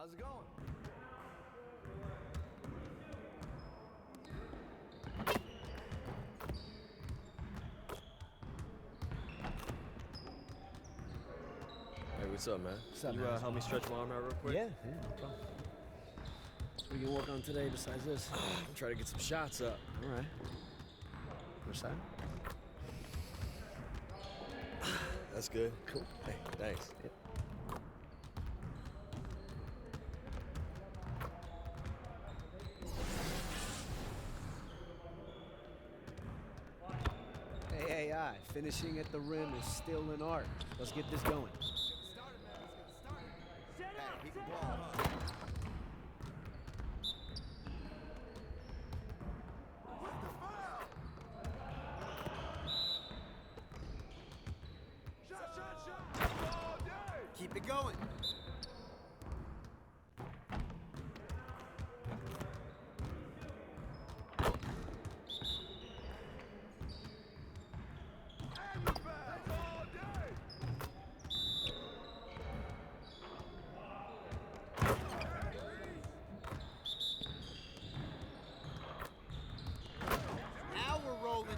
How's it going? Hey, what's up, man? What's up, you man? help me stretch my arm out real quick? Yeah, no problem. What are you gonna work on today besides this? Try to get some shots up. All right. Which side? That's good. Cool. Hey, thanks. Yep. Hey, AI, finishing at the rim is still an art. Let's get this going. Keep the ball, huh? Keep it going. Now we're rolling.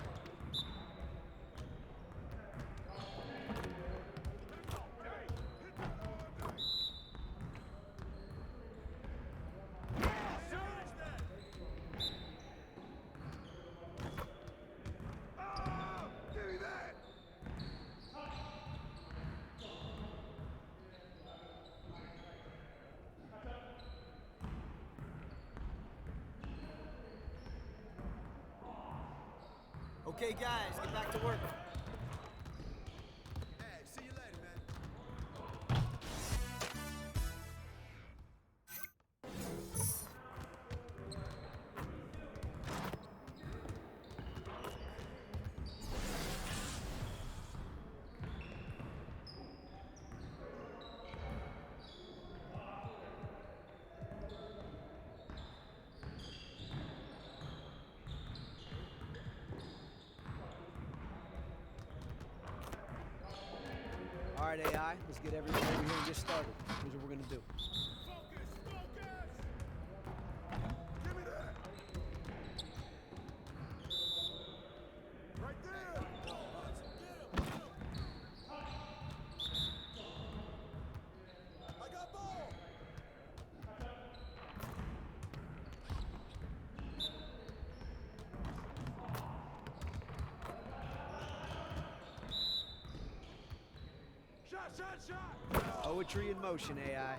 Okay, guys, get back to work. Hey, see you later, man. All right, AI, let's get everyone over here and get started. Here's what we're gonna do. Give me that. Right there. I got ball. Shot. Poetry in motion, AI.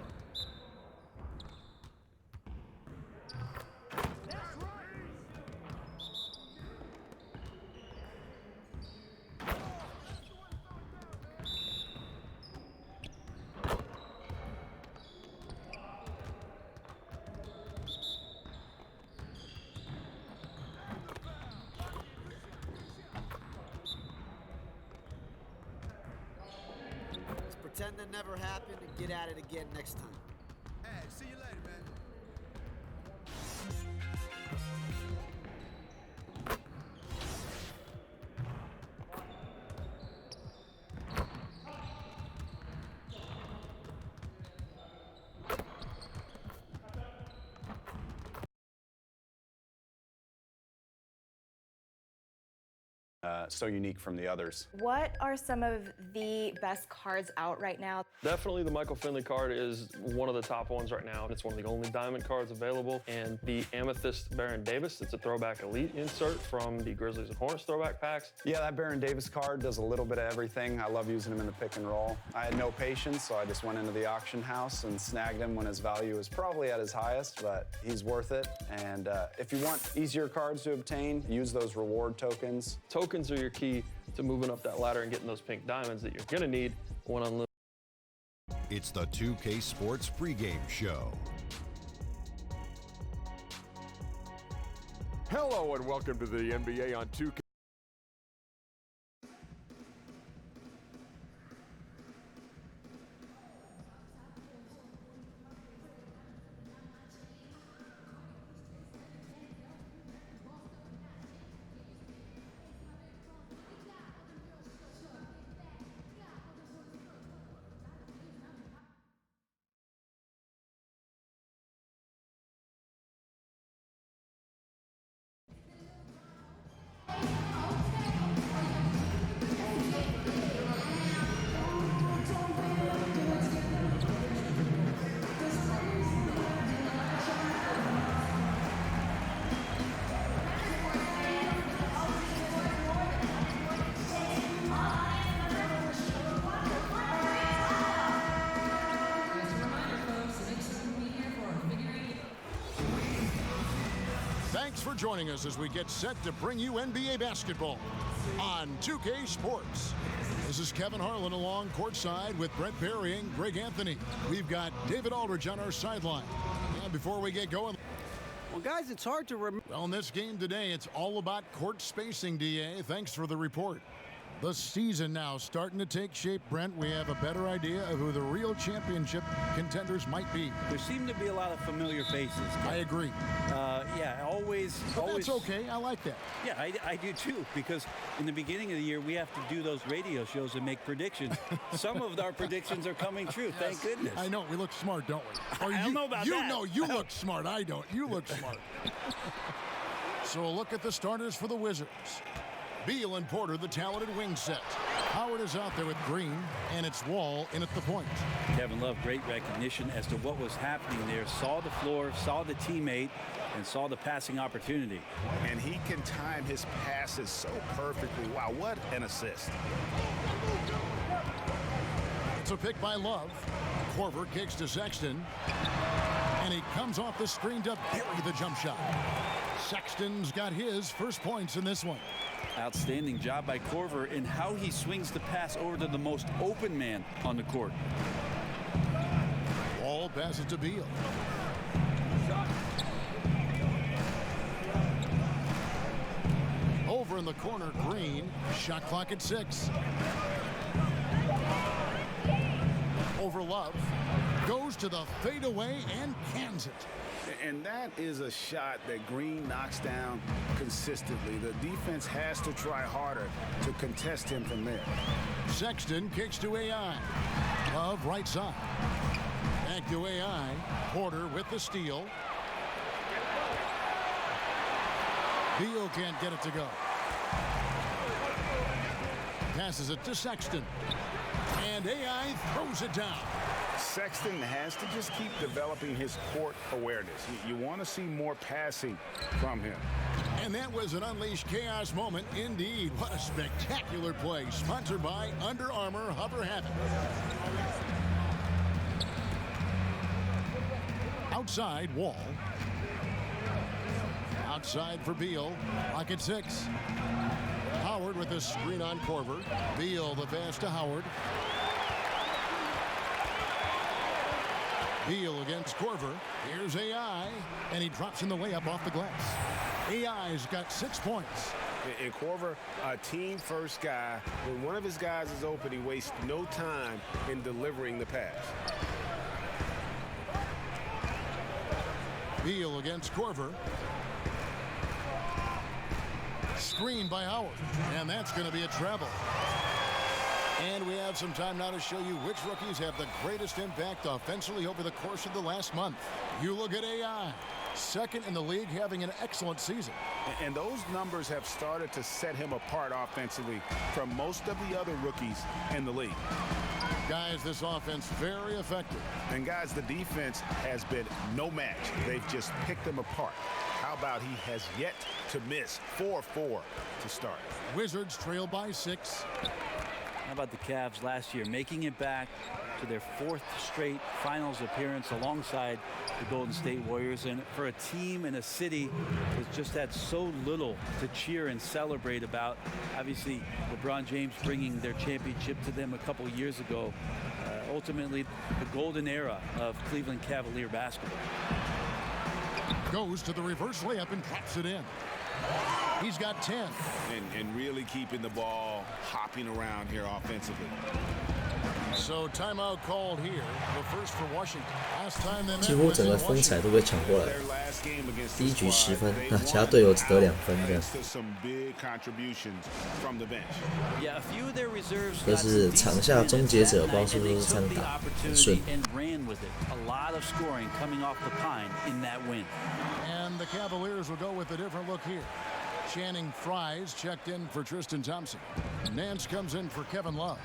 Let's pretend that never happened and get at it again next time. Hey, see you later, man. So unique from the others. What are some of the best cards out right now? Definitely the Michael Finley card is one of the top ones right now. It's one of the only diamond cards available. And the Amethyst Baron Davis, it's a throwback elite insert from the Grizzlies and Hornets throwback packs. Yeah, that Baron Davis card does a little bit of everything. I love using him in the pick and roll. I had no patience, so I just went into the auction house and snagged him when his value was probably at his highest, but he's worth it. And if you want easier cards to obtain, use those reward tokens. Tokens are your key to moving up that ladder and getting those pink diamonds that you're gonna need when unlimited. It's the 2K Sports pregame show. Hello and welcome to the NBA on 2K. for joining us as we get set to bring you NBA basketball on 2K Sports. This is Kevin Harlan along courtside with Brent Barry and Greg Anthony. We've got David Aldridge on our sideline. And before we get going, Well, guys, it's hard to remember. well, in this game today, it's all about court spacing, DA. Thanks for the report. The season now starting to take shape, Brent. We have a better idea of who the real championship contenders might be. There seem to be a lot of familiar faces. I agree. Yeah, always. But that's okay. I like that. Yeah, I do too, because in the beginning of the year, we have to do those radio shows and make predictions. Some of our predictions are coming true, thank goodness. I know. We look smart, don't we? Or I don't know about you that. know, you look smart. I don't. You look smart. So a look at the starters for the Wizards. Beal and Porter, the talented wing set. Howard is out there with Green, and it's Wall in at the point. Kevin Love, great recognition as to what was happening there. Saw the floor, saw the teammate, and saw the passing opportunity. And he can time his passes so perfectly. Wow, what an assist. It's a pick by Love. Korver kicks to Sexton, and he comes off the screen to bury the jump shot. Sexton's got his first points in this one. Outstanding job by Korver in how he swings the pass over to the most open man on the court. Wall passes to Beal. Over in the corner, Green. Shot clock at 6. Over Love. Goes to the fadeaway and cans it. And that is a shot that Green knocks down consistently. The defense has to try harder to contest him from there. Sexton kicks to AI. Love right side. Back to AI. Porter with the steal. Beal can't get it to go. Passes it to Sexton. And AI throws it down. Sexton has to just keep developing his court awareness. You want to see more passing from him. And that was an unleashed chaos moment indeed. What a spectacular play. Sponsored by Under Armour Hover Habit. Outside, Wall. Outside for Beal. Lock at 6. Howard with a screen on Korver. Beal the pass to Howard. Beal against Korver. Here's AI, and he drops in the layup off the glass. AI's got 6 points. And Korver, a team-first guy. When one of his guys is open, he wastes no time in delivering the pass. Beal against Korver. Screen by Howard, and that's going to be a treble. And we have some time now to show you which rookies have the greatest impact offensively over the course of the last month. You look at AI, second in the league, having an excellent season. And those numbers have started to set him apart offensively from most of the other rookies in the league. Guys, this offense very effective. And guys, the defense has been no match. They've just picked them apart. How about he has yet to miss 4-4 to start. Wizards trail by 6. How about the Cavs last year, making it back to their 4th straight finals appearance alongside the Golden State Warriors. And for a team in a city that's just had so little to cheer and celebrate about, obviously LeBron James bringing their championship to them a couple years ago, ultimately the golden era of Cleveland Cavalier basketball. Goes to the reverse layup and drops it in. He's got 10. And really keeping the ball hopping around here offensively. So timeout called here. The first for Washington. Last time they met 几乎整个风采都被抢过来了。第一局10分，那其他队友只得2分这样。这是场下终结者，不知道是不是这样打很顺。And the Cavaliers will go with a different look here. Channing Fries checked in for Tristan Thompson. Nance comes in for Kevin Love.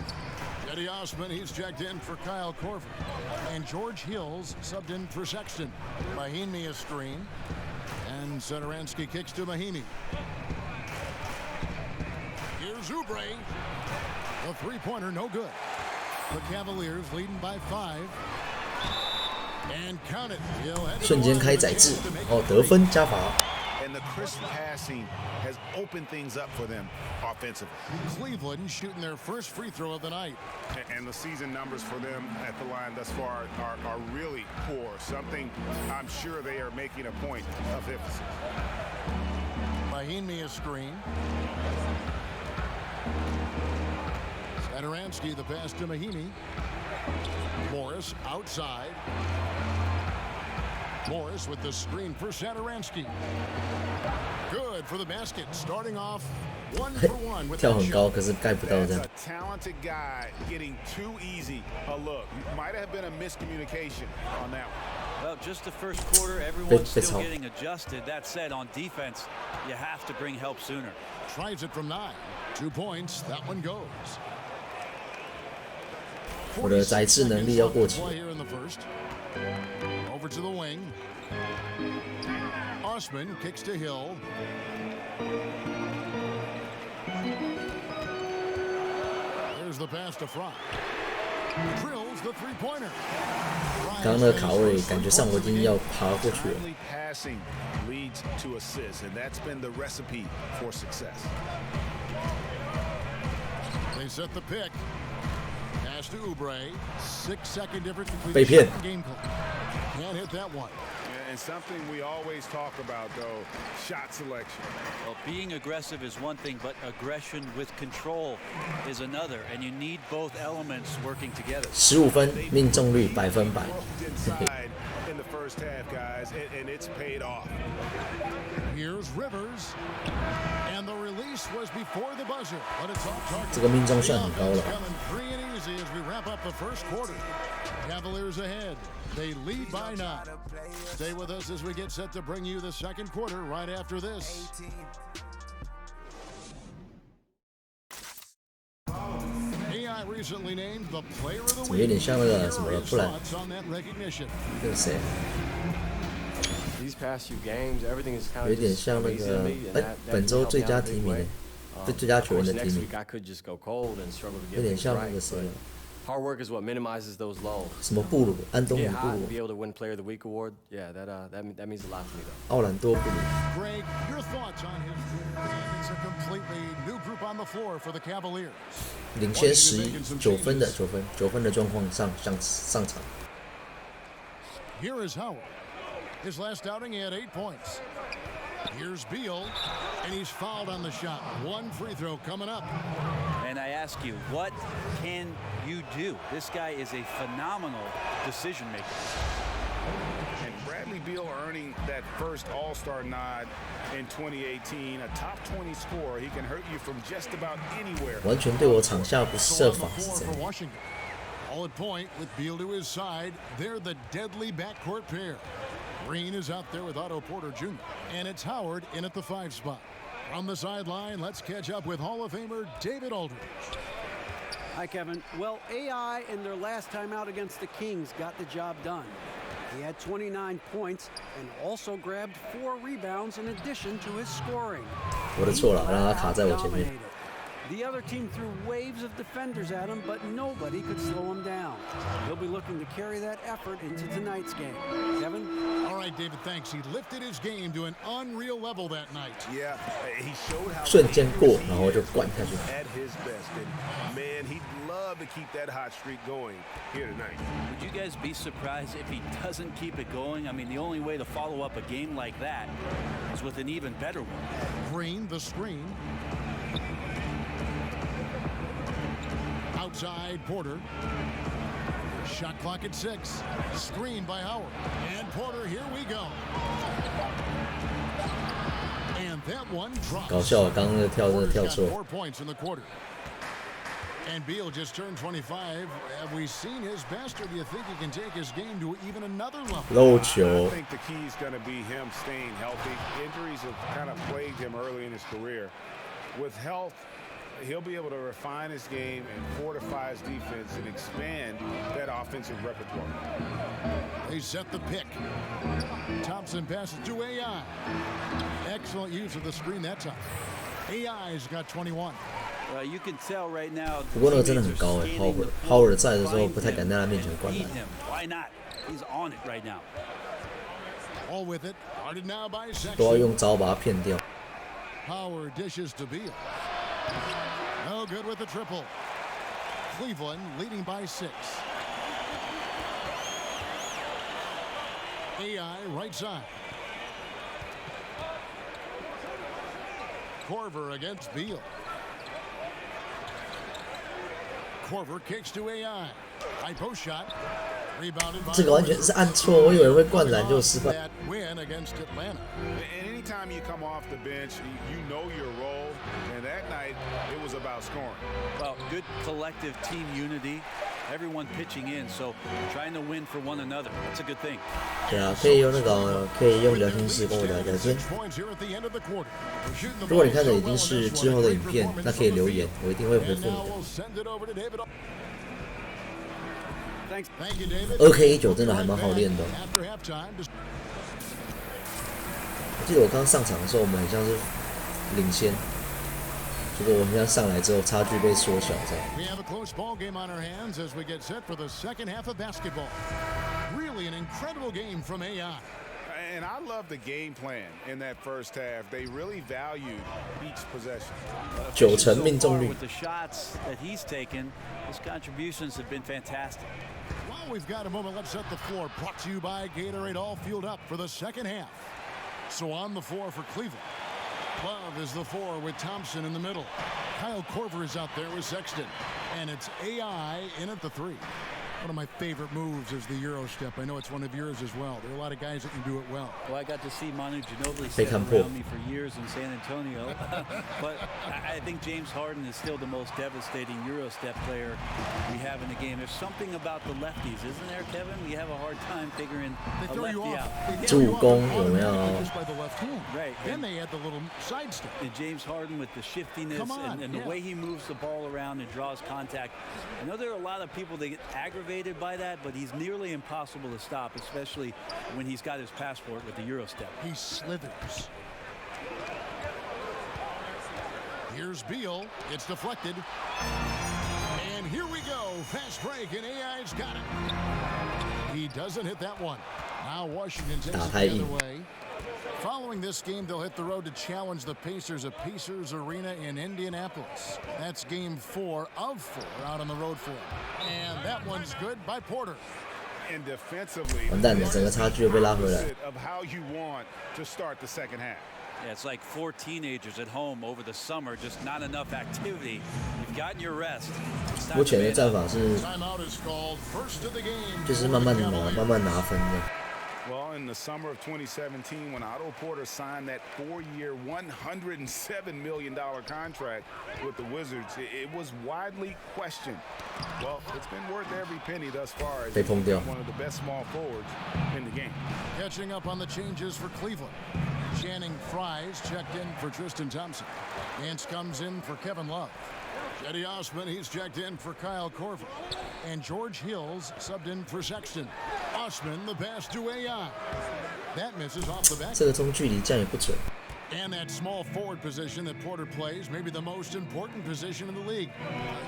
Eddie Osman, he's checked in for Kyle Korver. And George Hills subbed in for Sexton. Mahimi a screen. And Satoransky kicks to Mahimi. Here's Oubre. The three-pointer, no good. The Cavaliers leading by 5. And count it. 瞬间开宰制，哦，得分加罚。and the crisp passing has opened things up for them offensively. Cleveland shooting their first free throw of the night. And the season numbers for them at the line thus far are really poor, something I'm sure they are making a point of emphasis. Mahimi a screen. Sadaransky the pass to Mahimi. Morris outside. Morris with the screen for Sadaransky. Good for the basket. Starting off 1 for 1 with 跳很高，可是盖不到这样。 A talented guy getting too easy a look. Might have been a miscommunication on that one. Well, just the first quarter, everyone's still getting adjusted. That said, on defense, you have to bring help sooner. Tries it from 9. 2 points. That one goes. 我的宰制能力要过期。 Over to the wing. Osman kicks to Hill. There's the pass to Fry. Drills the three-pointer. 刚刚那个卡位，感觉上我已经要爬过去了。 Passing leads to assists, and that's been the recipe for success. They set the pick. Pass to Oubre. 6-second difference between 被骗。 the game clock. Can't hit that one. And something we always talk about, though, shot selection. Well, being aggressive is one thing, but aggression with control is another, and you need both elements working together. 15分，命中率100%。 In the first half, guys, and it's paid off. Here's Rivers, and the release was before the buzzer, but it's off target. 这个命中算很高了。 Free and easy as we wrap up the first quarter. Cavaliers ahead. They lead by 9. Stay with us as we get set to bring you the second quarter right after this. AI recently named the player of the 怎么有点像那个什么了？不然 on that recognition. 那个谁？ These past few games, everything is kind 有 of 点像那个本周最佳提名的，最佳球员的提名。 I could just go cold and struggle to 有 get 点 things 像那 right. 个谁了？ Hard work is what minimizes those lows. 什么布鲁？安东尼 Get 布 hot 鲁 and be able to win Player of the Week award. Yeah, that means a lot to me though. 奥兰多布鲁。 Greg, your thoughts on his It's a completely new group on the floor for the Cavaliers. 领先11，9分的状况上场。 Here is Howard. His last outing, he had 8 points. Here's Beal, and he's fouled on the shot. 1 free throw coming up. And I ask you, what can you do? This guy is a phenomenal decision maker. And Bradley Beal earning that first All-Star nod in 2018, a top 20 scorer. He can hurt you from just about anywhere. 完全对我场下不设防是这样。 All at point with Beal to his side. They're the deadly backcourt pair. Green is out there with Otto Porter Jr. And it's Howard in at the 5 spot. From the sideline, let's catch up with Hall of Famer David Aldridge. Hi, Kevin. Well, AI in their last time out against the Kings got the job done. He had 29 points and also grabbed 4 rebounds in addition to his scoring. 我的错了，让他卡在我前面。 The other team threw waves of defenders at him, but nobody could slow him down. He'll be looking to carry that effort into tonight's game. Kevin? All right, David, thanks. He lifted his game to an unreal level that night. Yeah, he showed how 瞬间过，然后就灌下去。 at his best. And man, he'd love to keep that hot streak going here tonight. Would you guys be surprised if he doesn't keep it going? I mean, the only way to follow up a game like that is with an even better one. Green, the screen. Outside, Porter. Shot clock at 6. Screen by Howard. And Porter, here we go. And that one drops. 搞笑，刚刚那个跳真的跳错。 4 points in the quarter. And Beal just turned 25. Have we seen his best, or do you think he can take his game to even another level? 漏球。 I think the key is going to be him staying healthy. Injuries have kind of plagued him early in his career. With health, he'll be able to refine his game and fortify his defense and expand that offensive repertoire. They set the pick. Thompson passes to AI. Excellent use of the screen that time. AI's got 21. You can tell right now. 不过那个真的很高哎 ，Howard 在的时候不太敢在他面前灌篮。Why not? He's on it right now. All with it. Guarded now by Sexton. 都要用招把他骗掉。 Power dishes to Beal. No good with the triple. Cleveland leading by 6. AI right side. Korver against Beal. Korver kicks to AI. High post shot. Rebounded by 这个完全是按错，我以为会灌篮就失败。 that win against Atlanta. And anytime you come off the bench, you know your role. And that night, it was about scoring. Well, good collective team unity. Everyone pitching in, so trying to win for one another. That's a good thing. 对啊，可以用那个，可以用聊天室跟我聊聊天。 Points here at the end of the quarter. 如果你看的已经是之后的影片，那可以留言，我一定会回复 And 你 now 的。 we'll send it over to David. Thank you, David. 2K19 真的还蛮好练的。 After halftime. 我记得我刚上场的时候，我们很像是领先，结果我们现在上来之后，差距被缩小这样。 We have a close ball game on our hands as we get set for the second half of basketball. Really an incredible game from AI. And I love the game plan in that first half. They really valued each possession. 90%命中率。 With the shots that he's taken, his contributions have been fantastic. Well, we've got a moment. Let's set the floor. Brought to you by Gatorade. All fueled up for the second half. So on the floor for Cleveland. Love is the 4 with Thompson in the middle. Kyle Korver is out there with Sexton. And it's AI in at the 3. One of my favorite moves is the Euro step. I know it's one of yours as well. There are a lot of guys that can do it well. Well, I got to see Manu Ginobili step around me for years in San Antonio. But I think James Harden is still the most devastating Euro step player we have in the game. There's something about the lefties, isn't there, Kevin? We have a hard time figuring a lefty out. 助攻有没有？ Just by the left hand. Right. Then they add the little side step. And James Harden with the shiftiness and the way he moves the ball around and draws contact. I know there are a lot of people that get aggravated by that, but he's nearly impossible to stop, especially when he's got his passport with the Euro step. He slithers. Here's Beal. It's deflected. And here we go. Fast break, and AI's got it. He doesn't hit that one. Now Washington takes it the other way. Following this game, they'll hit the road to challenge the Pacers at Pacers Arena in Indianapolis. That's game 4 of 4 out on the road for them. And that one's good by Porter. And defensively, 完蛋了，整个差距又被拉回来。 of how you want to start the second half. Yeah, it's like 4 teenagers at home over the summer, just not enough activity. You've gotten your rest. 目前的战法是， Timeout is called. First of the game. 就是慢慢拿分的。 Well, in the summer of 2017, when Otto Porter signed that 4-year, $107 million contract with the Wizards, it was widely questioned. Well, it's been worth every penny thus far as he's one of the best small forwards in the game. Catching up on the changes for Cleveland. Channing Fries checked in for Tristan Thompson. Nance comes in for Kevin Love. Cedi Osman, he's checked in for Kyle Korver. And George Hills subbed in for Sexton. Osman, the pass to AI. That misses off the back. 这个中距离这样也不准。 And that small forward position that Porter plays, maybe the most important position in the league.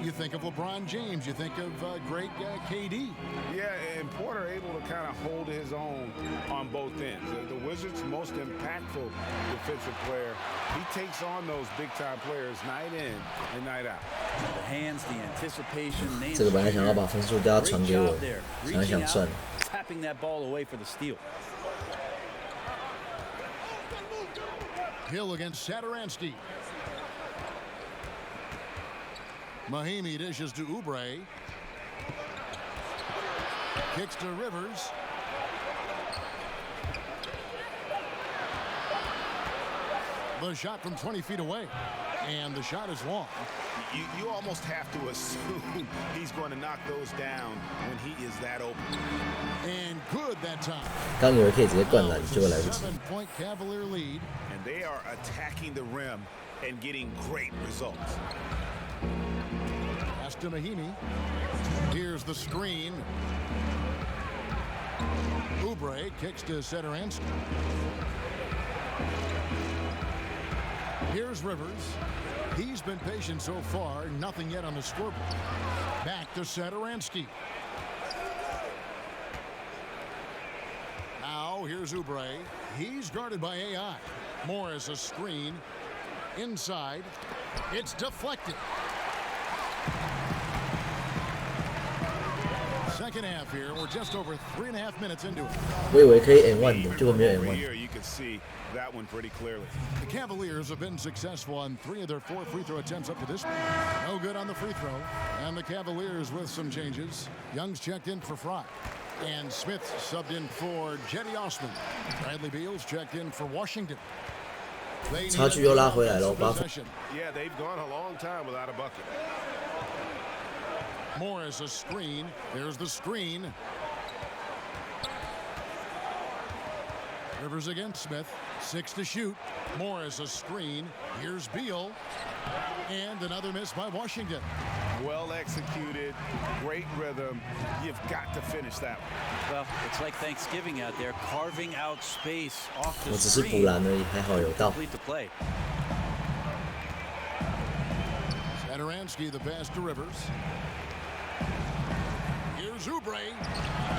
You think of LeBron James, you think of great KD. Yeah, and Porter able to kind of hold his own on both ends. The Wizards' most impactful defensive player. He takes on those big-time players night in and night out. The hands, the anticipation. 这个本来想要把分数都要传给我，想一想算了。 Tapping that ball away for the steal. Hill against Satoransky. Mahimi dishes to Oubre. Kicks to Rivers. The shot from 20 feet away. And the shot is long. You almost have to assume he's going to knock those down when he is that open. And good that time. 刚以为可以直接灌篮，结果来不及。 7-point Cavalier lead. And they are attacking the rim and getting great results. Pass to Mahimi. Here's the screen. Oubre kicks to Satoransky. Here's Rivers. He's been patient so far. Nothing yet on the scoreboard. Back to Satoransky. Now low. Here's Oubre. He's guarded by AI. Morris a screen. Inside. It's deflected. Second half here. We're just over 3.5 minutes into it. 我以为可以 N1 的，结果没有 N1。 You can see that one pretty clearly. The Cavaliers have been successful on 3 of their 4 free throw attempts up to this point. No good on the free throw. And the Cavaliers with some changes. Young's checked in for Fry. And Smith subbed in for Jetty Osman. Bradley Beal's checked in for Washington. 差距又拉回来了，8分。 Yeah, they've gone a long time without a bucket. Morris a screen. There's the screen. Rivers against Smith. 6 to shoot. Morris a screen. Here's Beal. And another miss by Washington. Well executed. Great rhythm. You've got to finish that one. Well, it's like Thanksgiving out there, carving out space off the 我只是补篮而已，还好有到。 complete the play. Satoransky the pass to Rivers. Here's Oubre,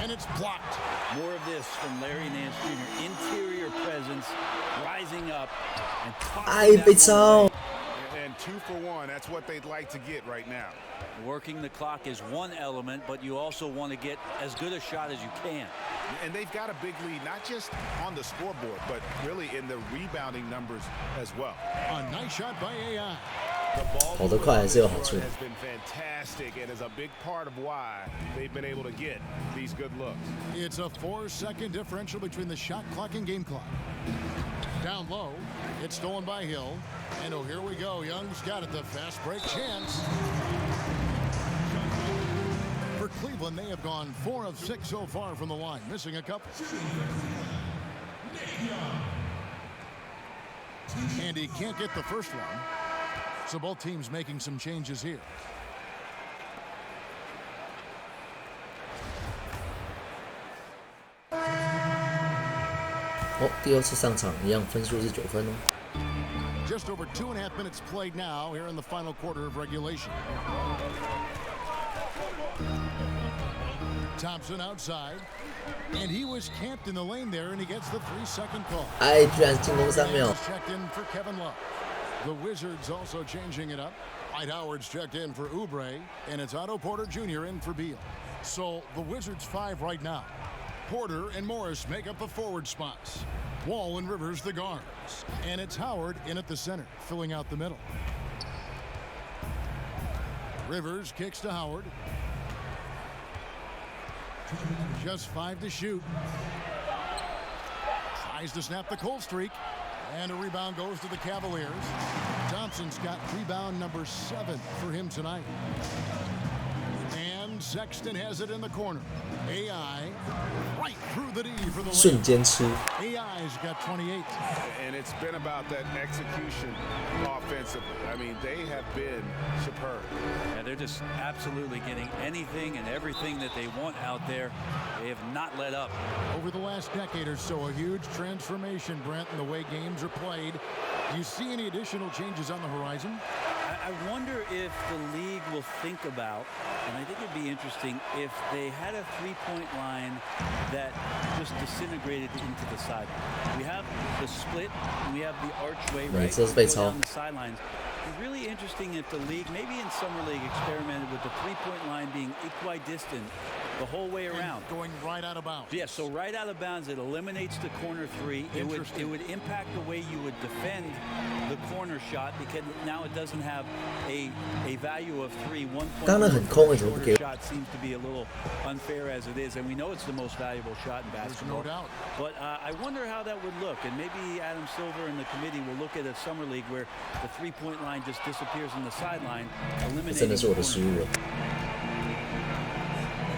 and it's blocked. More of this from Larry Nance Jr. Interior presence, rising up and tossing that 被抄。 And 2 for 1. That's what they'd like to get right now. Working the clock is one element, but you also want to get as good a shot as you can. And they've got a big lead, not just on the scoreboard, but really in the rebounding numbers as well. A nice shot by AI. 跑得快还是有好处。 Has been fantastic and is a big part of why they've been able to get these good looks. It's a 4-second differential between the shot clock and game clock. Down low, it's stolen by Hill. And oh, here we go. Young's got it, the fast break chance. For Cleveland, they have gone 4 of 6 so far from the line, missing a couple. And he can't get the first one. So both teams making some changes here. Oh, 第2次上场一样，分数是9分哦。 Just over 2.5 minutes played now here in the final quarter of regulation. Thompson outside, and he was camped in the lane there, and he gets the 3-second call. 哎，居然进攻3秒。 Checked in for Kevin Love. The Wizards also changing it up. Dwight Howard's checked in for Oubre, and it's Otto Porter Jr. in for Beal. So the Wizards 5 right now. Porter and Morris make up the forward spots. Wall and Rivers the guards. And it's Howard in at the center, filling out the middle. Rivers kicks to Howard. Just 5 to shoot. Tries to snap the cold streak. And a rebound goes to the Cavaliers. Thompson's got rebound number 7 for him tonight. And Sexton has it in the corner. AI right through the D for the lead. 瞬间吃。 AI's got 28. And it's been about that execution offensively. I mean, they have been superb. Yeah, they're just absolutely getting anything and everything that they want out there. They have not let up. Over the last decade or so, a huge transformation, Brent, in the way games are played. Do you see any additional changes on the horizon? I wonder if the league will think about, and I think it'd be interesting, if they had a three-point line that just disintegrated into the sideline. We have the split, and we have the archway right down the sidelines. It's really interesting if the league, maybe in Summer League, experimented with the three-point line being equidistant the whole way around. And going right out of bounds. Yeah, so right out of bounds, it eliminates the corner three. It would impact the way you would defend the corner shot because now it doesn't have a value of 3. 1 point shot seems to be a little unfair as it is, and we know it's the most valuable shot in basketball. There's no doubt. But I wonder how that would look, and maybe Adam Silver and the committee will look at a Summer League where the three-point line just disappears in the sideline, eliminating the corner.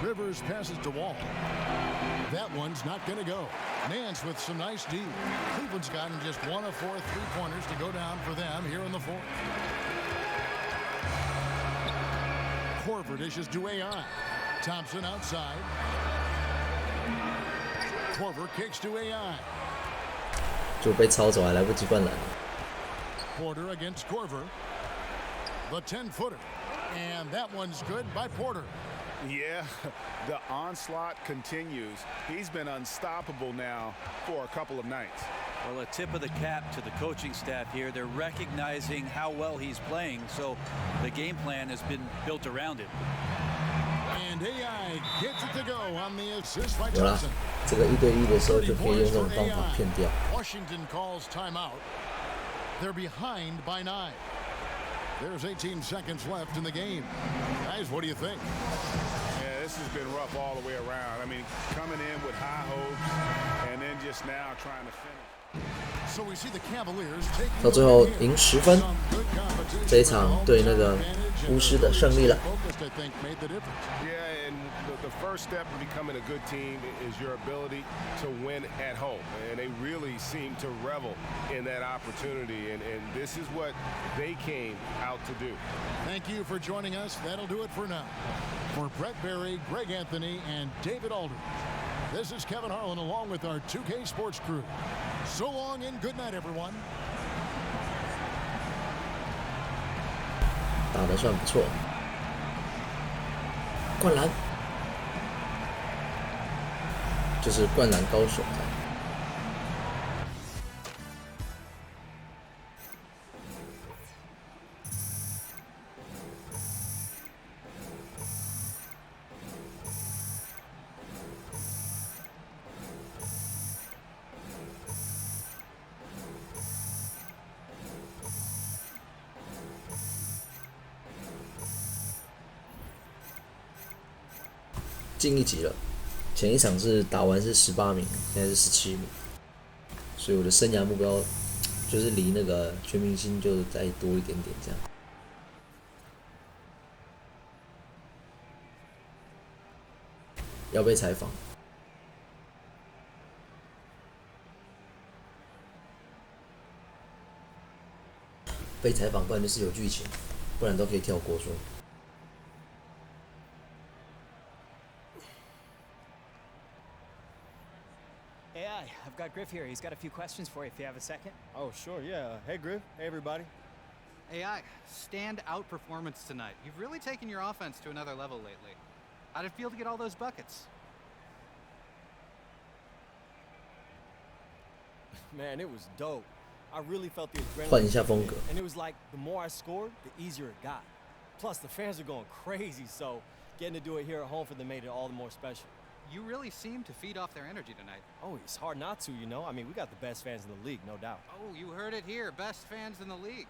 Rivers passes to Wall. That one's not going to go. Nance with some nice D. Cleveland's gotten just 1 of 4 three-pointers to go down for them here in the fourth. Korver dishes to AI. Thompson outside. Korver kicks to AI. 就被抄走，还来不及灌篮。 Porter against Korver. The 10-footer. And that one's good by Porter. Yeah, the onslaught continues. He's been unstoppable now for a couple of nights. Well, a tip of the cap to the coaching staff here. They're recognizing how well he's playing, so the game plan has been built around it. And AI gets it to go on the assist by 有啦 Johnson. 这个1对1的时候就可以用这种方法骗掉。 Washington calls timeout. They're behind by 9. There's 18 seconds left in the game. Guys, what do you think? Yeah, this has been rough all the way around. I mean, coming in with high hopes and then just now trying to finish. So we see the Cavaliers taking 到最后赢10分，这一场对那个巫师的胜利了。 Yeah, and the first step in becoming a good team is your ability to win at home. And they really seem to revel in that opportunity. And this is what they came out to do. Thank you for joining us. That'll do it for now. For Brett Berry, Greg Anthony, and David Aldridge, this is Kevin Harlan along with our 2K Sports crew. So long and good night, everyone. 打得算不错，灌篮，就是灌篮高手。进一级了，前一场是打完是18名，现在是17名，所以我的生涯目标就是离那个全明星就再多一点点这样。要被采访，被采访，不然就是有剧情，不然都可以跳过说。 AI, I've got Griff here. He's got a few questions for you if you have a second. Oh, sure, yeah. Hey, Griff. Hey, everybody. AI, stand-out performance tonight. You've really taken your offense to another level lately. How did it feel to get all those buckets? Man, it was dope. I really felt the 换一 adrenaline. 下风格。 And it was like the more I scored, the easier it got. Plus, the fans are going crazy, so getting to do it here at home for them made it all the more special. You really seem to feed off their energy tonight. Oh, it's hard not to, you know? I mean, we got the best fans in the league, no doubt. Oh, you heard it here. Best fans in the league.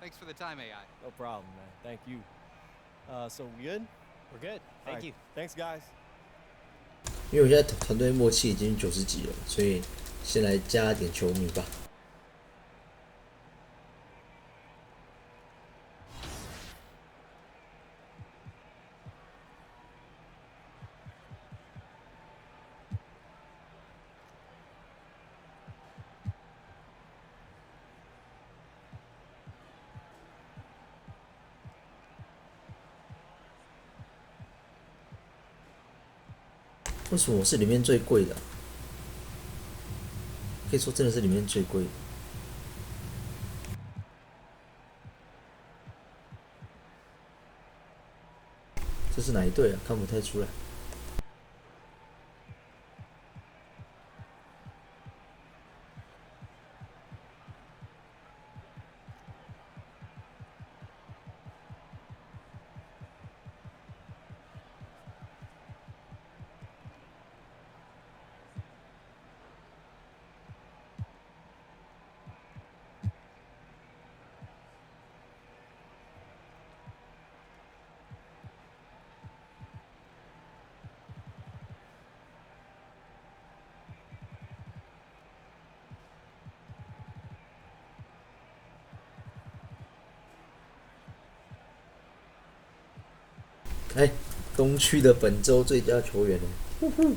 Thanks for the time, AI. No problem, man. Thank you. So we good? We're good. Thank All right. you. Thanks, guys. 因为我现在团队默契已经90几了，所以先来加点球迷吧。为什么我是里面最贵的？可以说真的是里面最贵的。这是哪一队啊？看不太出来。哎，东区的本周最佳球员呢？呼呼。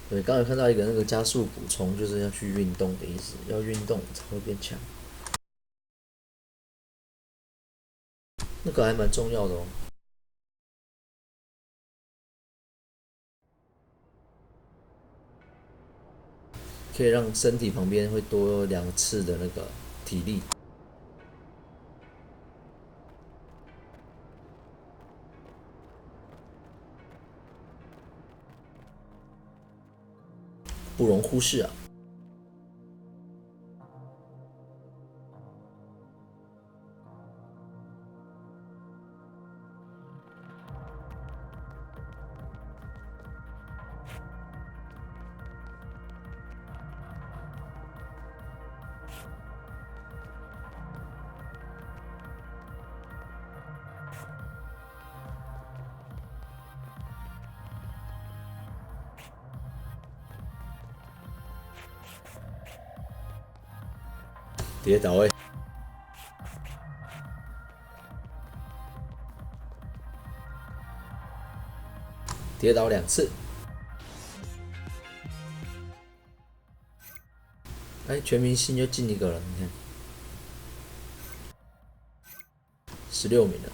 对，刚才看到一个那个加速补充，就是要去运动的意思，要运动才会变强。那个还蛮重要的哦。可以让身体旁边会多2次的那个体力。不容忽视啊！跌倒欸，跌倒2次。哎，全明星就进1个了，你看，16名了。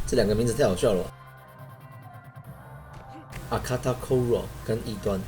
这2个名字太好笑了吧，阿卡塔 Koro 跟异端。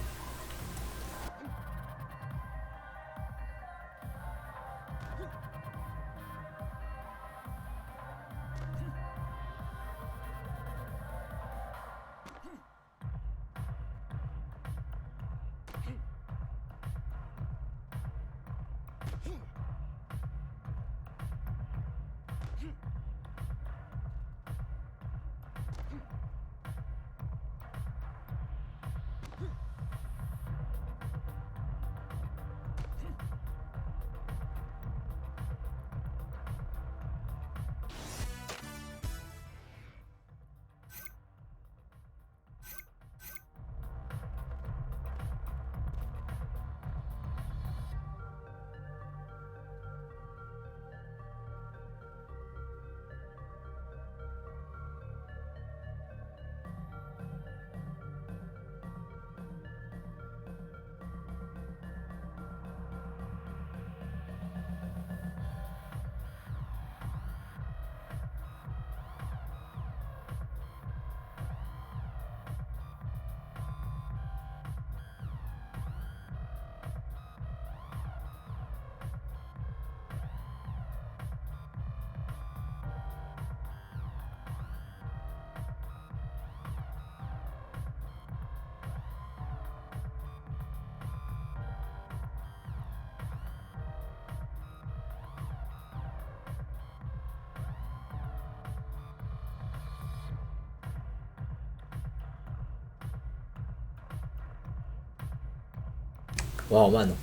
我好慢哦。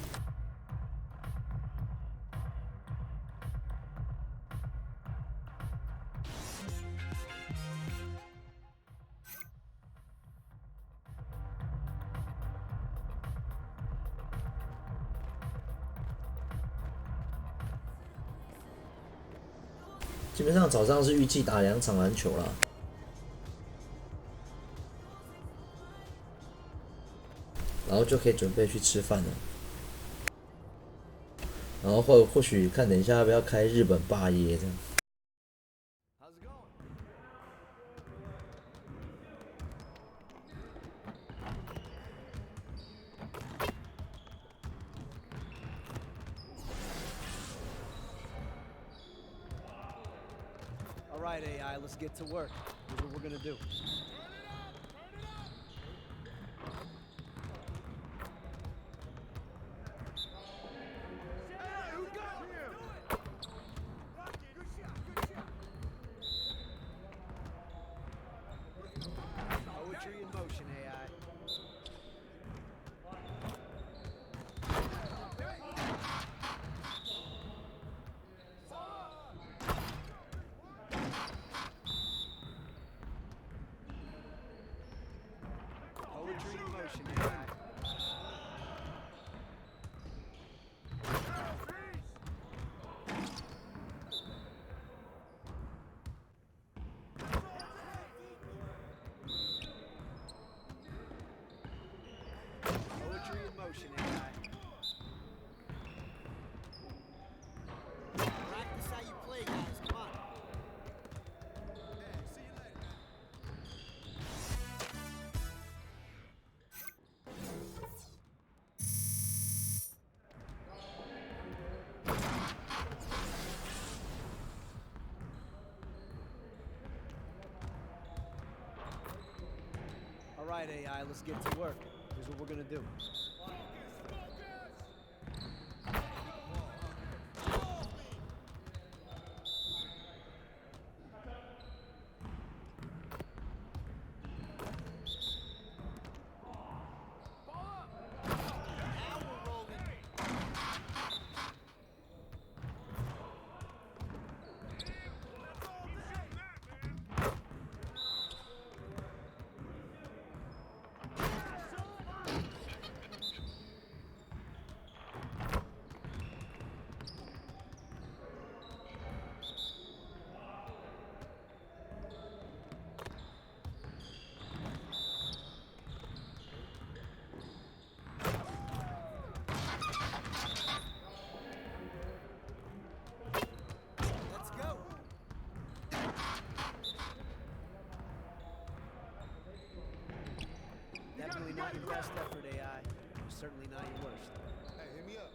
基本上早上是预计打2场篮球啦，然后就可以准备去吃饭了。然后或许看等一下要不要开日本霸业这样。All right, AI, let's get to work. Here's what we're gonna do. Poetry in motion, AI. right, AI, let's get to work. Here's what we're gonna do. Definitely not your best effort, AI. Certainly not your worst. Hey, hit me up.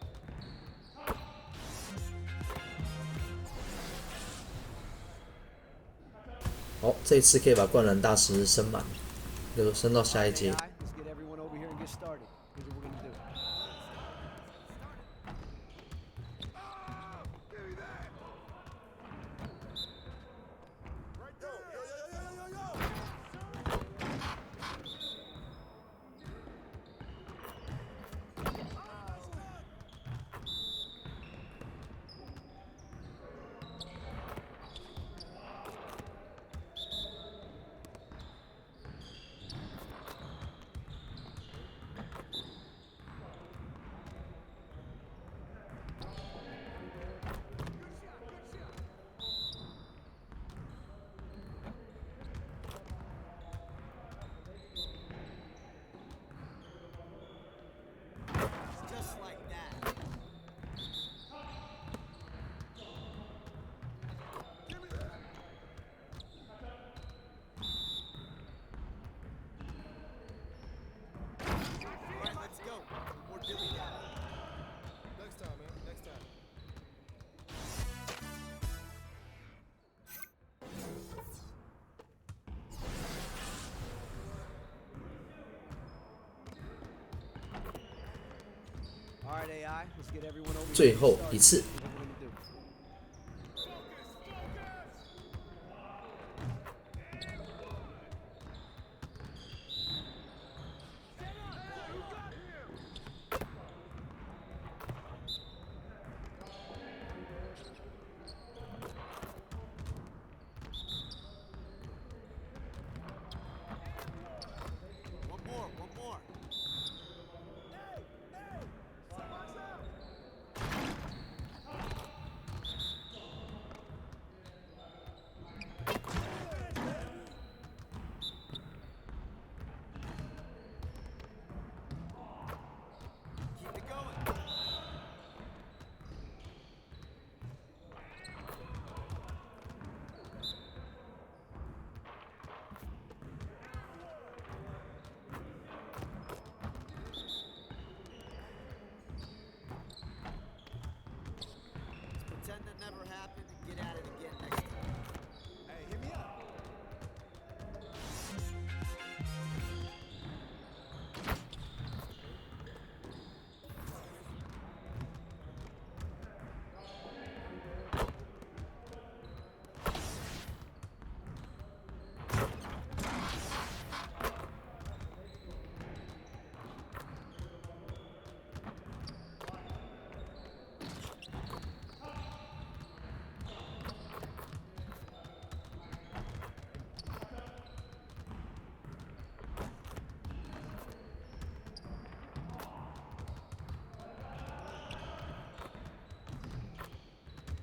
好，这一次可以把灌篮大师升满，就升到下一阶。 Let's get everyone over here and get started. Here's what we're gonna do. Just like that. All right, let's go. More dilly dally. Next time, man. Next time. All right, AI, let's get everyone over here. 最后一次。 One more, one more. Keep it going. Pretend that never happened and get at it again next time. Hey, hit me up.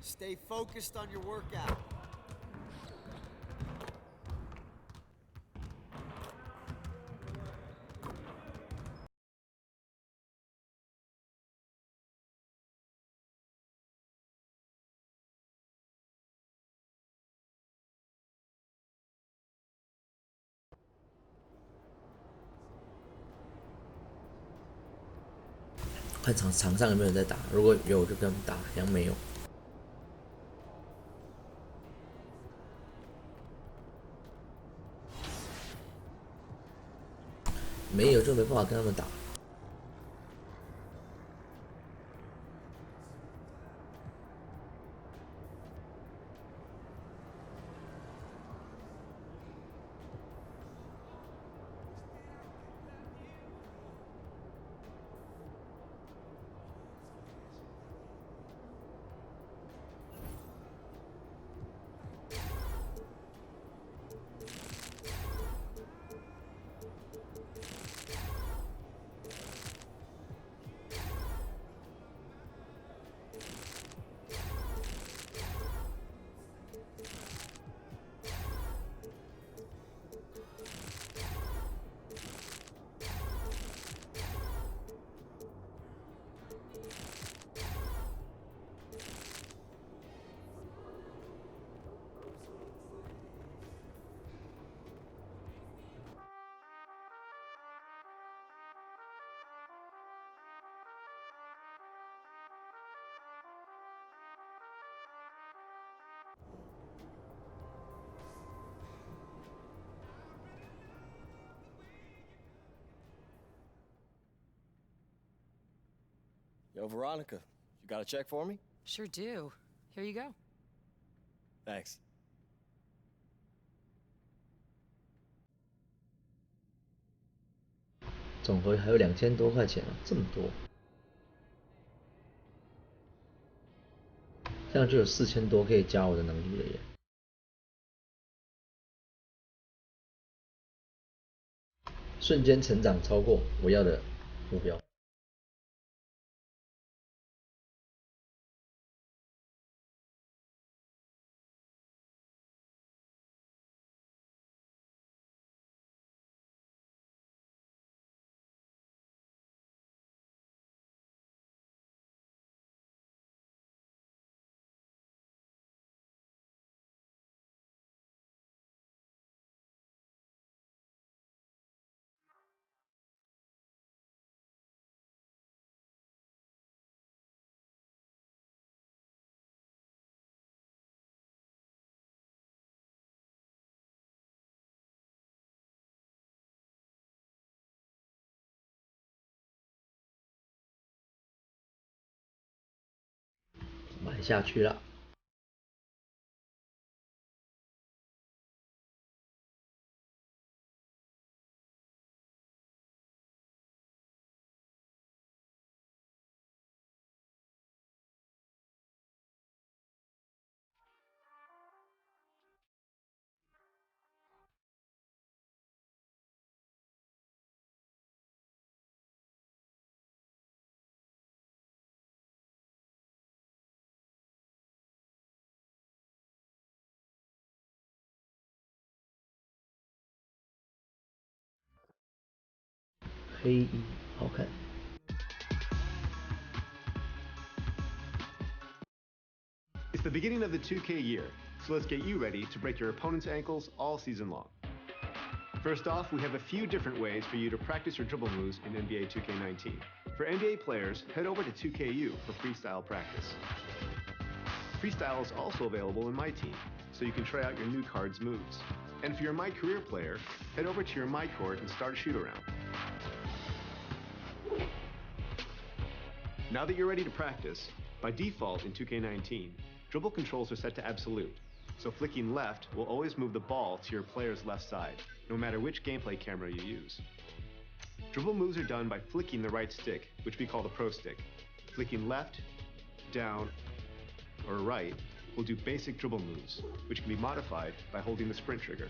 Stay focused on your workout. "看场上有没有人在打，如果有就跟他们打，好像没有。没有就没办法跟他们打。Yo, Veronica, you got a check for me? Sure do. Here you go. Thanks. 总回还有2000多块钱啊，这么多，这样就有4000多可以加我的能力了耶。瞬间成长超过我要的目标。买下去了。黑衣好看。It's the beginning of the 2K year, so let's get you ready to break your opponent's ankles all season long. First off, we have a few different ways for you to practice your dribble moves in NBA 2K19. For NBA players, head over to 2KU for freestyle practice. Freestyle is also available in My Team, so you can try out your new card's moves. And for your My Career player, head over to your My Court and start a shoot-around. Now that you're ready to practice, by default in 2K19, dribble controls are set to absolute, so flicking left will always move the ball to your player's left side, no matter which gameplay camera you use. Dribble moves are done by flicking the right stick, which we call the pro stick. Flicking left, down, or right will do basic dribble moves, which can be modified by holding the sprint trigger.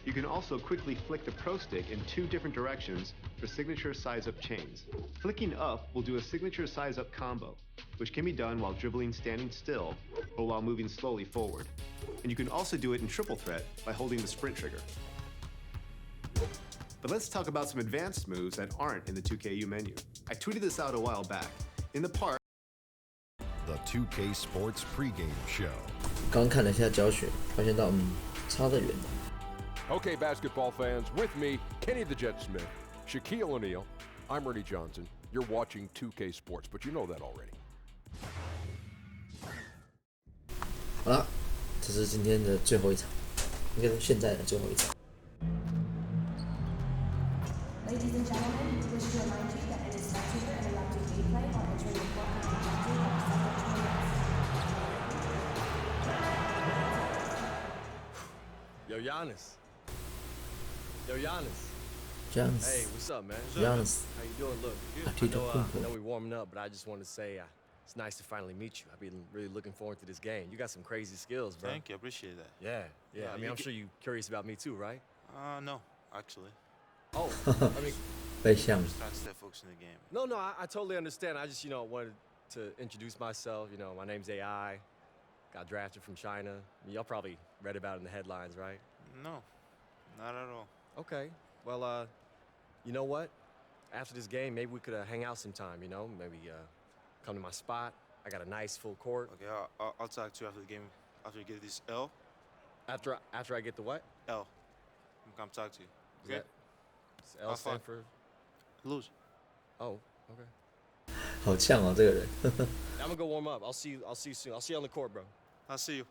You can also quickly flick the pro stick in two different directions for signature size-up chains. Flicking up will do a signature size-up combo, which can be done while dribbling standing still or while moving slowly forward. And you can also do it in triple threat by holding the sprint trigger. But let's talk about some advanced moves that aren't in the 2KU menu. I tweeted this out a while back. In the park, The 2K Sports pregame show. 刚看了一下教学，发现到差得远。Okay, basketball fans, with me, Kenny the Jet Smith, Shaquille O'Neal, I'm Ernie Johnson. You're watching 2K Sports, but you know that already. 好了，这是今天的最后一场，应该是现在的最后一场。Yo, Giannis. Yo, Giannis. Giannis. Hey, what's up, man? Giannis. How you doing? Look, I know we're warming up, but I just wanted to say it's nice to finally meet you. I've been really looking forward to this game. You got some crazy skills, bro. Thank you, I appreciate that. Yeah. I mean, I'm sure you're curious about me too, right? No, actually. Oh, I mean,被像。I'm just trying to stay focused in the game. No, I totally understand. I just, wanted to introduce myself. My name's AI. Got drafted from China. Y'all probably read about it in the headlines, right? No, not at all. Okay. Well, you know what? After this game, maybe we could hang out sometime, Maybe come to my spot. I got a nice full court. Okay, I'll talk to you after the game. After you get this L. After I get the what? L. I'm gonna talk to you. Okay? Does L stand for? Lose. Oh, okay. 好呛哦，这个人。 I'm gonna go warm up. I'll see you soon. I'll see you on the court, bro. I'll see you.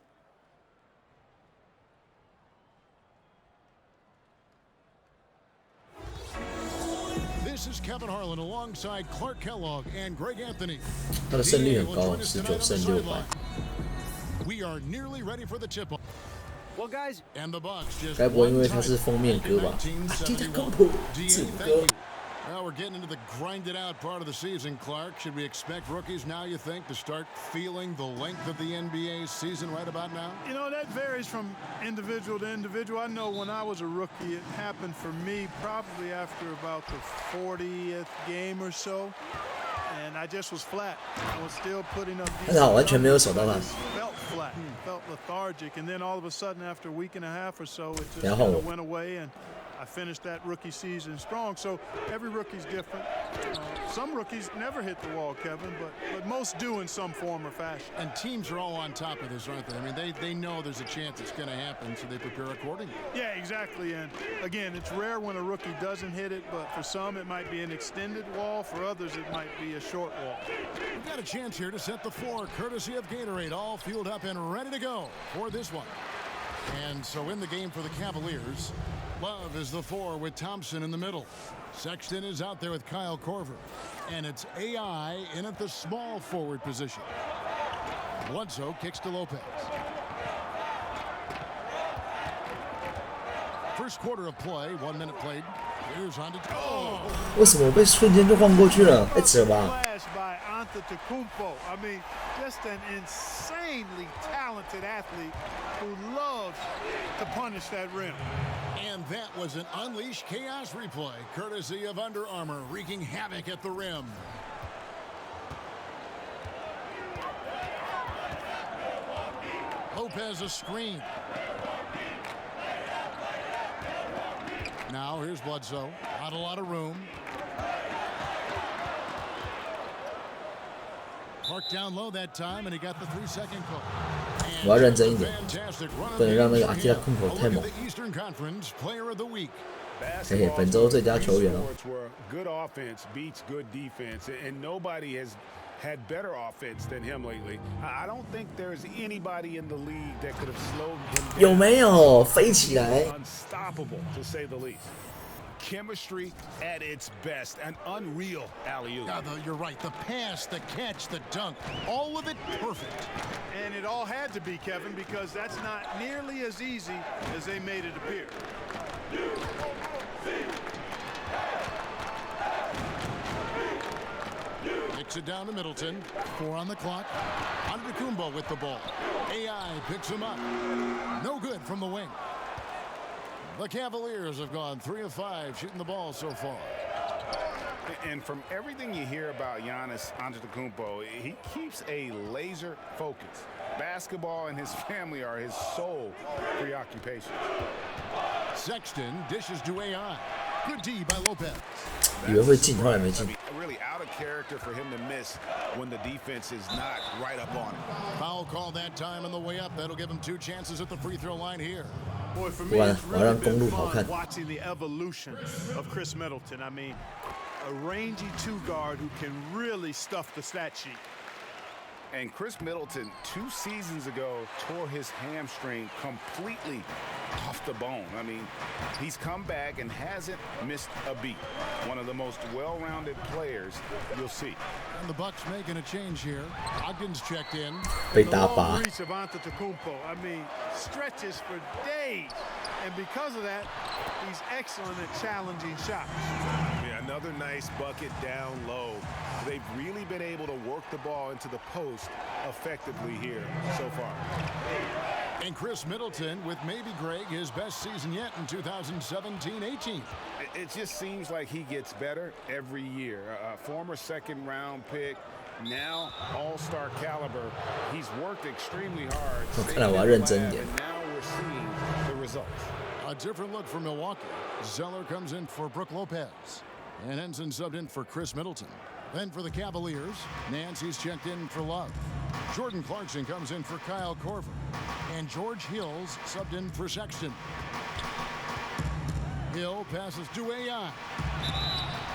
This is Kevin Harlan alongside Clark Kellogg and Greg Anthony. 他的胜率很高，19胜6败。 We are nearly ready for the tip-off. Well, guys, and the Bucks just 该不会因为他是封面歌吧？记得公布字歌。 Well, we're getting into the grinded out part of the season, Clark. Should we expect rookies now, you think, to start feeling the length of the NBA season right about now? That varies from individual to individual. I know when I was a rookie, it happened for me probably after about the 40th game or so. And I just was flat. I was still putting up. 但是完全没有守到他。 Felt flat, felt lethargic, and then all of a sudden, after a week and a half or so, it just kind of went away, and I finished that rookie season strong. So every rookie's different. Some rookies never hit the wall, Kevin, but most do in some form or fashion. And teams are all on top of this, aren't they? I mean, they know there's a chance it's going to happen, so they prepare accordingly. Yeah, exactly. And again, it's rare when a rookie doesn't hit it, but for some it might be an extended wall. For others, it might be a short wall. We've got a chance here to set the floor, courtesy of Gatorade, all fueled up and ready to go for this one. And so in the game for the Cavaliers, Love is the 4 with Thompson in the middle. Sexton is out there with Kyle Korver. And it's AI in at the small forward position. Bledsoe kicks to Lopez. First quarter of play, 1 minute played. Here's on to... 为什么我被瞬间就晃过去了？太扯吧！ By Antetokounmpo. I mean, just an insanely talented athlete who loves to punish that rim. And that was an Unleash Chaos replay, courtesy of Under Armour, wreaking havoc at the rim. Lopez a screen. Now here's Bledsoe. Not a lot of room. Parked down low that time, and he got the 3-second call. 我要认真一点，不能让那个阿基拉空口太猛。嘿嘿，本周最佳球员哦。 Good offense beats good defense, and nobody has had better offense than him lately. I don't think there's anybody in the league that could have slowed him down. 有没有飞起来 Unstoppable, to say the least. Chemistry at its best, an unreal alley-oop. You're right. The pass, the catch, the dunk, all of it perfect. And it all had to be, Kevin, because that's not nearly as easy as they made it appear. Kicks it down to Middleton. 4 on the clock. Antetokounmpo with the ball. AI picks him up. No good from the wing. The Cavaliers have gone 3 of 5 shooting the ball so far. And from everything you hear about Giannis Antetokounmpo, he keeps a laser focus. Basketball and his family are his sole preoccupation. Sexton dishes to AI. Good D by Lopez. 以为会进，后来没进。 Really out of character for him to miss when the defense is not right up on him. Foul call that time on the way up. That'll give him 2 chances at the free throw line here. Boy, for me, it's really been fun watching the evolution of Chris Middleton. I mean, a rangy 2 guard who can really stuff the stat sheet. And Chris Middleton, 2 seasons ago, tore his hamstring completely off the bone. I mean, he's come back and hasn't missed a beat. One of the most well-rounded players you'll see. And the Bucks making a change here. Ogden's checked in. The long reach of Antetokounmpo, I mean, stretches for days. And because of that, he's excellent at challenging shots. Yeah, another nice bucket down low. They've really been able to work the ball into the post effectively here so far. And Chris Middleton with maybe, Greg, his best season yet in 2017-18. It just seems like he gets better every year. A former second-round pick, now all-star caliber. He's worked extremely hard. 我看来我要认真一点。 And now we're seeing the results. A different look for Milwaukee. Zeller comes in for Brook Lopez. And Henson subbed in for Chris Middleton. Then for the Cavaliers, Nancy's checked in for Love. Jordan Clarkson comes in for Kyle Korver. And George Hills subbed in for Sexton. Hill passes to AI.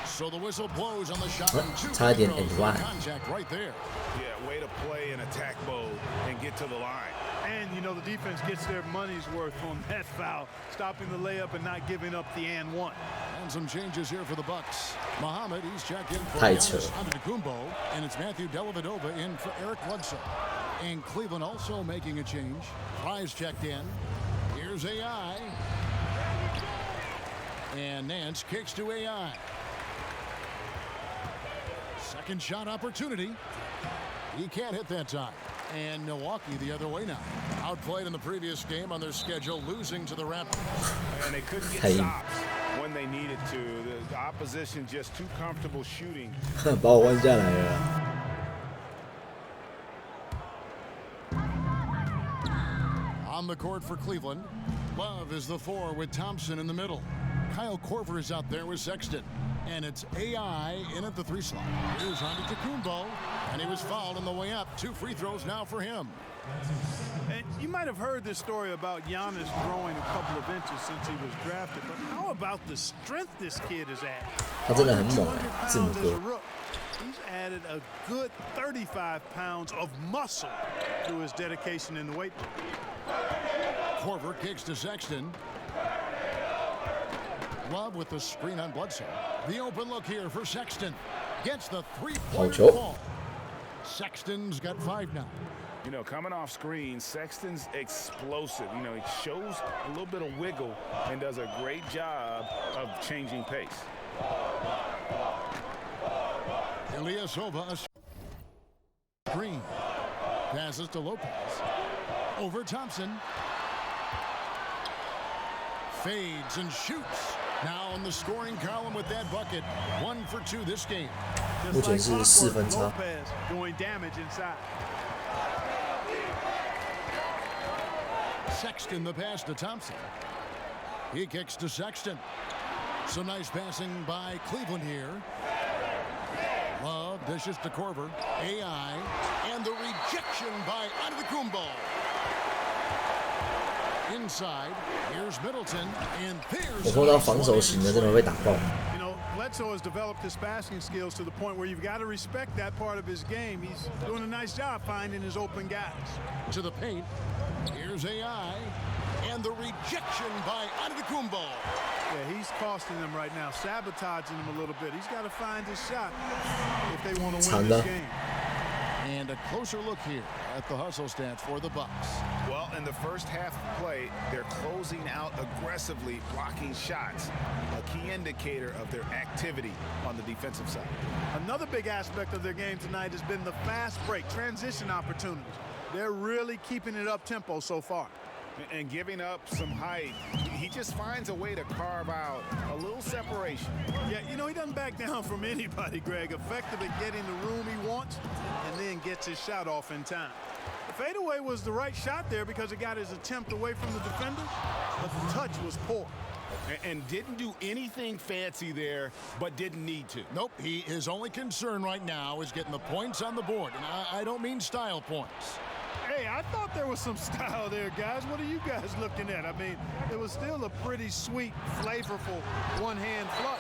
So the whistle blows on the shot. Tied in and wide. Contact right there. Yeah, way to play in attack mode and get to the line. And, you know, the defense gets their money's worth on that foul, stopping the layup and not giving up the and one. And some changes here for the Bucks. Muhammad, he's checked in for Giannis Antetokounmpo, and it's Matthew Dellavedova in for Eric Bledsoe. And Cleveland also making a change. Fry's checked in. Here's AI. And Nance kicks to AI. Second shot opportunity. He can't hit that time. And Milwaukee the other way now. Outplayed in the previous game on their schedule, losing to the Raptors. And they couldn't get stops when they needed to. The opposition just too comfortable shooting. 把我弯下来了。 On the court for Cleveland, Love is the 4 with Thompson in the middle. Kyle Korver is out there with Sexton. And it's AI in at the 3 slot. Here's Antetokounmpo, and he was fouled on the way up. 2 free throws now for him. And you might have heard this story about Giannis growing a couple of inches since he was drafted, but how about the strength this kid has added? 他真的很猛，字母哥。 He's added a good 35 pounds of muscle to his dedication in the weight room. Korver kicks to Sexton. Love with the screen on Bledsoe. The open look here for Sexton. Gets the 3-pointer ball. Sexton's got 5 now. You know, coming off screen, Sexton's explosive. You know, he shows a little bit of wiggle and does a great job of changing pace. Ilyasova, a screen. Passes to Lopez. Over Thompson. Fades and shoots. Now in the scoring column with that bucket. 1 for 2 this game. 目前是4分差。 Doing damage inside. Sexton the pass to Thompson. He kicks to Sexton. Some nice passing by Cleveland here. Love dishes to Korver. AI. And the rejection by Antetokounmpo. Inside. Here's Middleton. And there's 我碰到防守型的真的会被打爆。 You know, Bledsoe has developed his passing skills to the point where you've got to respect that part of his game. He's doing a nice job finding his open guys. To the paint. Here's AI. And the rejection by Antetokounmpo. Yeah, he's costing them right now, sabotaging them a little bit. He's got to find his shot if they want to win this game. And a closer look here at the hustle stats for the Bucks. Well, in the first half of play, they're closing out aggressively, blocking shots, a key indicator of their activity on the defensive side. Another big aspect of their game tonight has been the fast break, transition opportunities. They're really keeping it up-tempo so far. And giving up some height, he just finds a way to carve out a little separation. Yeah, you know, he doesn't back down from anybody, Greg. Effective at getting the room he wants and then gets his shot off in time. The fadeaway was the right shot there because it got his attempt away from the defender, but the touch was poor. And didn't do anything fancy there, but didn't need to. Nope, his only concern right now is getting the points on the board. And I don't mean style points. Hey, I thought there was some style there, guys. What are you guys looking at? I mean, it was still a pretty sweet, flavorful one-hand flush.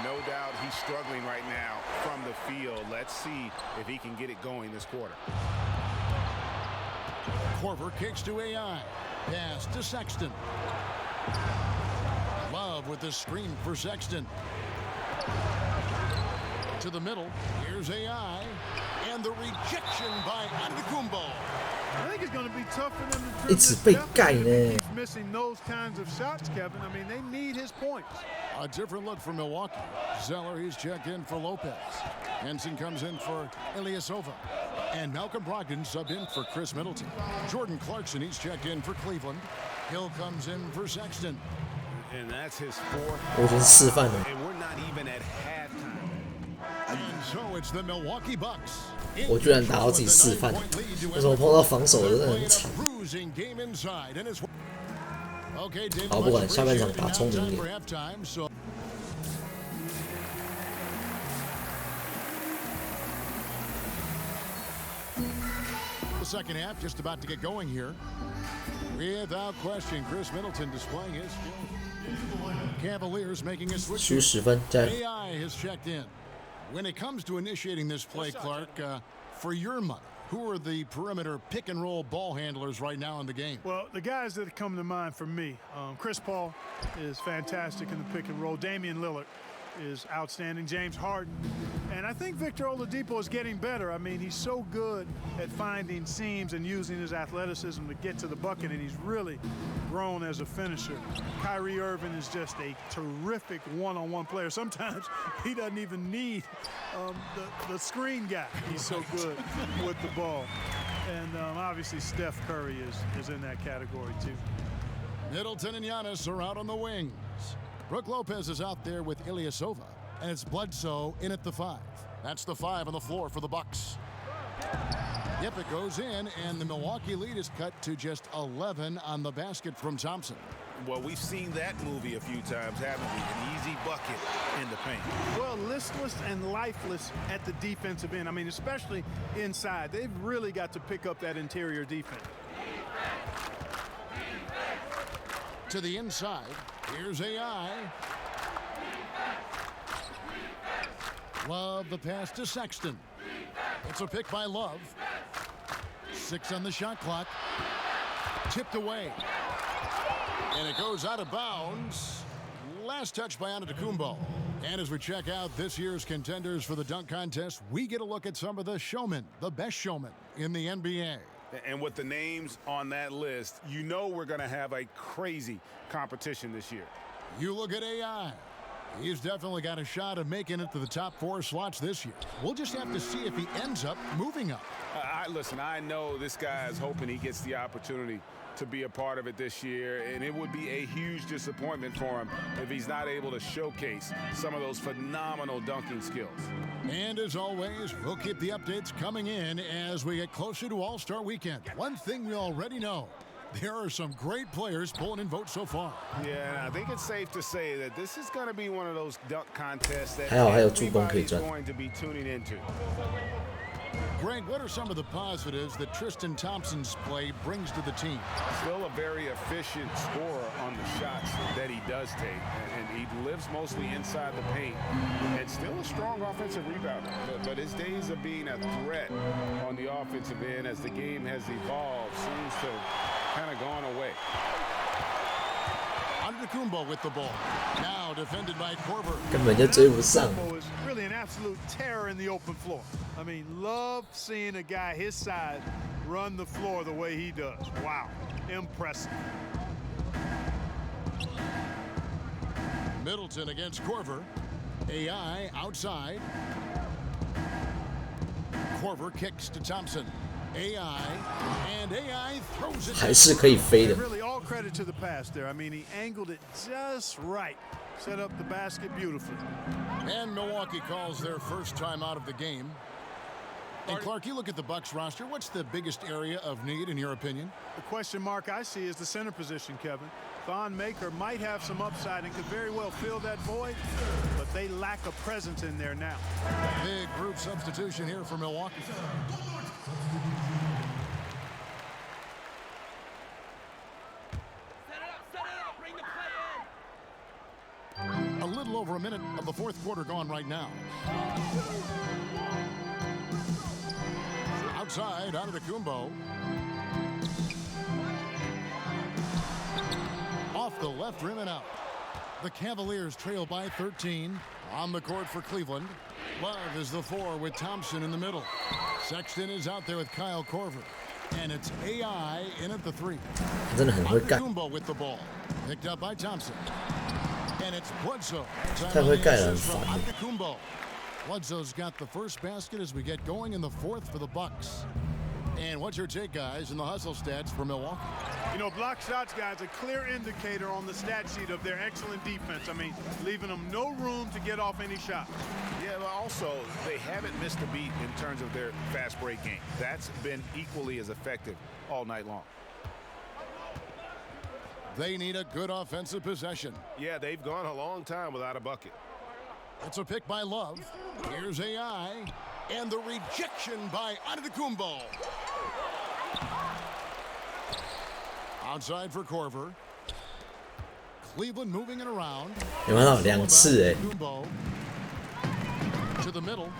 No doubt he's struggling right now from the field. Let's see if he can get it going this quarter. Korver kicks to AI. Pass to Sexton. Love with the screen for Sexton. To the middle. Here's AI. And the rejection by Antetokounmpo. I think it's going to be tough for them to 一直被盖呢。 missing those kinds of shots, Kevin. I mean, they need his points. A different look for Milwaukee. Zeller, he's checked in for Lopez. Henson comes in for Ilyasova. And Malcolm Brogdon subbed in for Chris Middleton. Jordan Clarkson, he's checked in for Cleveland. Hill comes in for Sexton. And that's his fourth. 我已经示范了。 And we're not even at halftime. And so it's the Milwaukee Bucks. 我居然打到自己示范，为什么碰到防守真的很惨？好，不管下半场打聪明一点。The second half just about to get going here. Without question, Chris Middleton displaying his Cavaliers making a switch. 虚10分，加油！ AI has checked in. When it comes to initiating this play, Clark, for your money, who are the perimeter pick and roll ball handlers right now in the game? Well, the guys that come to mind for me, Chris Paul is fantastic in the pick and roll. Damian Lillard is outstanding. James Harden. And I think Victor Oladipo is getting better. I mean, he's so good at finding seams and using his athleticism to get to the bucket, and he's really grown as a finisher. Kyrie Irving is just a terrific one-on-one player. Sometimes he doesn't even need the screen guy. He's so good with the ball. And obviously Steph Curry is in that category too. Middleton and Giannis are out on the wings. Brook Lopez is out there with Ilyasova, and it's Bledsoe in at the 5. That's the 5 on the floor for the Bucks. Yep, it goes in, and the Milwaukee lead is cut to just 11 on the basket from Thompson. Well, we've seen that movie a few times, haven't we? An easy bucket in the paint. Well, listless and lifeless at the defensive end. I mean, especially inside. They've really got to pick up that interior defense. To the inside, here's AI. Love the pass to Sexton. It's a pick by Love. 6 on the shot clock. Tipped away. And it goes out of bounds. Last touch by Antetokounmpo. And as we check out this year's contenders for the dunk contest, we get a look at some of the showmen, the best showmen in the NBA. And with the names on that list, you know we're going to have a crazy competition this year. You look at AI. He's definitely got a shot of making it to the top 4 slots this year. We'll just have to see if he ends up moving up. Listen, I know this guy is hoping he gets the opportunity to be a part of it this year, and it would be a huge disappointment for him if he's not able to showcase some of those phenomenal dunking skills. And as always, we'll keep the updates coming in as we get closer to All-Star Weekend. One thing we already know, there are some great players pulling in votes so far. Yeah, I think it's safe to say that this is going to be one of those dunk contests that 还有everybody's going to be tuning into. Greg, what are some of the positives that Tristan Thompson's play brings to the team? Still a very efficient scorer on the shots that he does take, and he lives mostly inside the paint, and still a strong offensive rebounder. But his days of being a threat on the offensive end as the game has evolved seems to kind of gone away. Antetokounmpo with the ball. Now defended by Korver. 根本就追不上。 is really an absolute terror in the open floor. I mean, love seeing a guy his size run the floor the way he does. Wow, impressive. Middleton against Korver. AI outside. Korver kicks to Thompson. AI, and AI throws it. 还是可以飞的。 Really, all credit to the pass there. I mean, he angled it just right, set up the basket beautifully. And Milwaukee calls their first time out of the game. And Clark, you look at the Bucks roster. What's the biggest area of need, in your opinion? The question mark I see is the center position, Kevin. Thon Maker might have some upside and could very well fill that void, but they lack a presence in there now. Big group substitution here for Milwaukee. A little over a minute of the fourth quarter gone right now. Outside, Antetokounmpo. Off the left rim and out. The Cavaliers trail by 13. On the court for Cleveland. Love is the 4 with Thompson in the middle. Sexton is out there with Kyle Korver. And it's AI in at the 3. Antetokounmpo with the ball. Picked up by Thompson. And it's Bledsoe. From Antetokounmpo. Bledsoe's got the first basket as we get going in the fourth for the Bucks. And what's your take, guys, in the hustle stats for Milwaukee? You know, block shots, guys, a clear indicator on the stat sheet of their excellent defense. I mean, leaving them no room to get off any shot. Yeah, but also, they haven't missed a beat in terms of their fast break game. That's been equally as effective all night long. They need a good offensive possession. Yeah, they've gone a long time without a bucket. It's a pick by Love. Here's AI. And the rejection by Antetokounmpo. Outside for Korver. Cleveland moving it around. 有看到2次哎。 To the middle.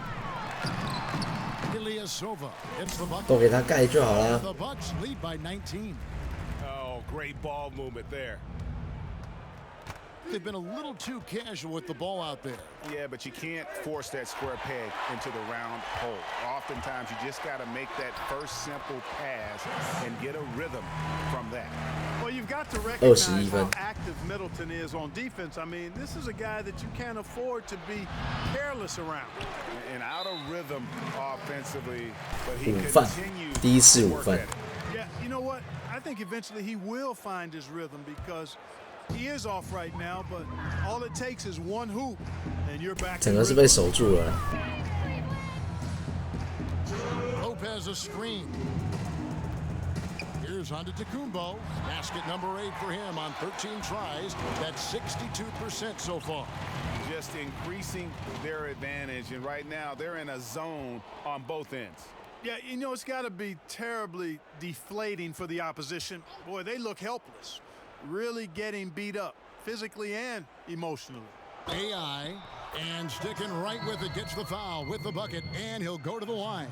Ilyasova hits the bucket. 都给他盖就好了。 The Bucks lead by 19. Oh, great ball movement there. They've been a little too casual with the ball out there. Yeah, but you can't force that square peg into the round hole. Oftentimes, you just got to make that first simple pass and get a rhythm from that. Well, you've got to recognize how active Middleton is on defense. I mean, this is a guy that you can't afford to be careless around. And out of rhythm offensively, but he 5分， 第一次5分。 Yeah, you know what? I think eventually he will find his rhythm because he is off right now, but all it takes is one hoop, and you're back. 整个是被守住了。 Lopez a screen. Here's Antetokounmpo. Basket number 8 for him on 13 tries. That's 62% so far. Just increasing their advantage, and right now they're in a zone on both ends. Yeah, you know, it's got to be terribly deflating for the opposition. Boy, they look helpless. Really getting beat up, physically and emotionally. AI, and sticking right with it, gets the foul with the bucket, and he'll go to the line.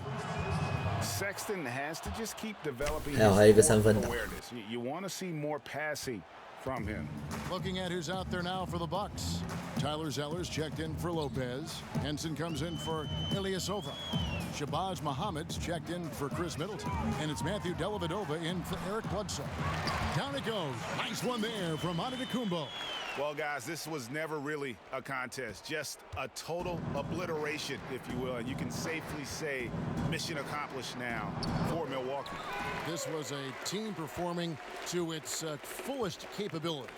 Sexton has to just keep developing his awareness. You want to see more passing from him. Looking at who's out there now for the Bucks. Tyler Zeller's checked in for Lopez. Henson comes in for Ilyasova. Shabazz Muhammad's checked in for Chris Middleton. And it's Matthew Dellavedova in for Eric Bledsoe. Down it goes. Nice one there from Antetokounmpo. Well, guys, this was never really a contest. Just a total obliteration, if you will. And you can safely say mission accomplished now for Milwaukee. This was a team performing to its fullest capability.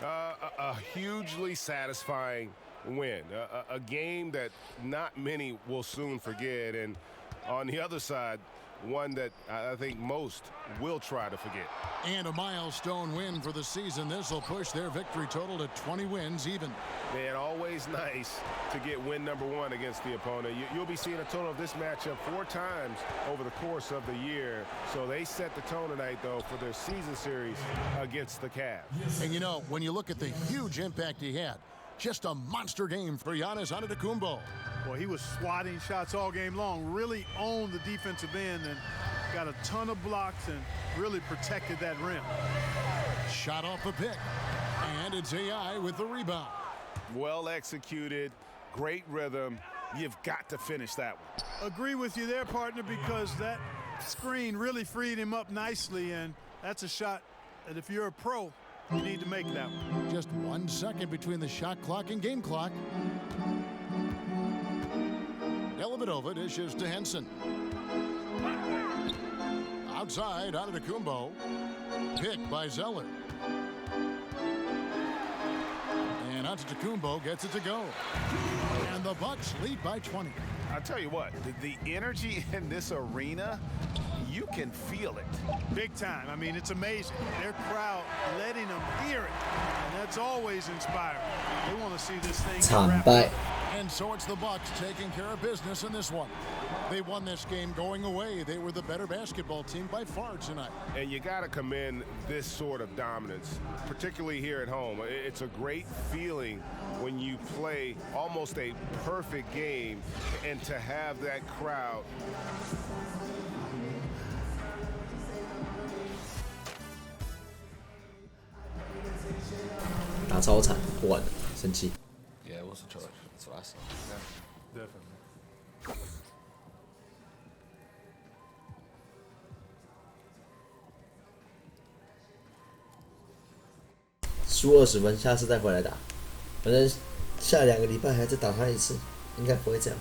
A hugely satisfying win. A game that not many will soon forget. And on the other side, one that I think most will try to forget. And a milestone win for the season. This will push their victory total to 20 wins even. Man, always nice to get win number 1 against the opponent. You'll be seeing a total of this matchup 4 times over the course of the year. So they set the tone tonight, though, for their season series against the Cavs. And, you know, when you look at the huge impact he had, just a monster game for Giannis Antetokounmpo. Well, he was swatting shots all game long, really owned the defensive end and got a ton of blocks and really protected that rim. Shot off the pick. And it's AI with the rebound. Well executed, great rhythm. You've got to finish that one. Agree with you there, partner, because that screen really freed him up nicely, and that's a shot that if you're a pro, you need to make that one. Just 1 second between the shot clock and game clock. Dellavedova dishes to Henson. Outside, Antetokounmpo. Picked by Zeller. And Antetokounmpo gets it to go. And the Bucks lead by 20. I'll tell you what, the energy in this arena, you can feel it. Big time. I mean, it's amazing. Their crowd letting them hear it. And that's always inspiring. They want to see this thing. 惨败。And so it's the Bucks taking care of business in this one. They won this game going away. They were the better basketball team by far tonight. And you got to commend this sort of dominance, particularly here at home. It's a great feeling when you play almost a perfect game and to have that crowd. 打超惨，不玩了，生气。 Yeah, it was a charge. That's what I saw. Yeah, definitely. 输20分，下次再回来打。反正下2个礼拜还再打他一次，应该不会这样。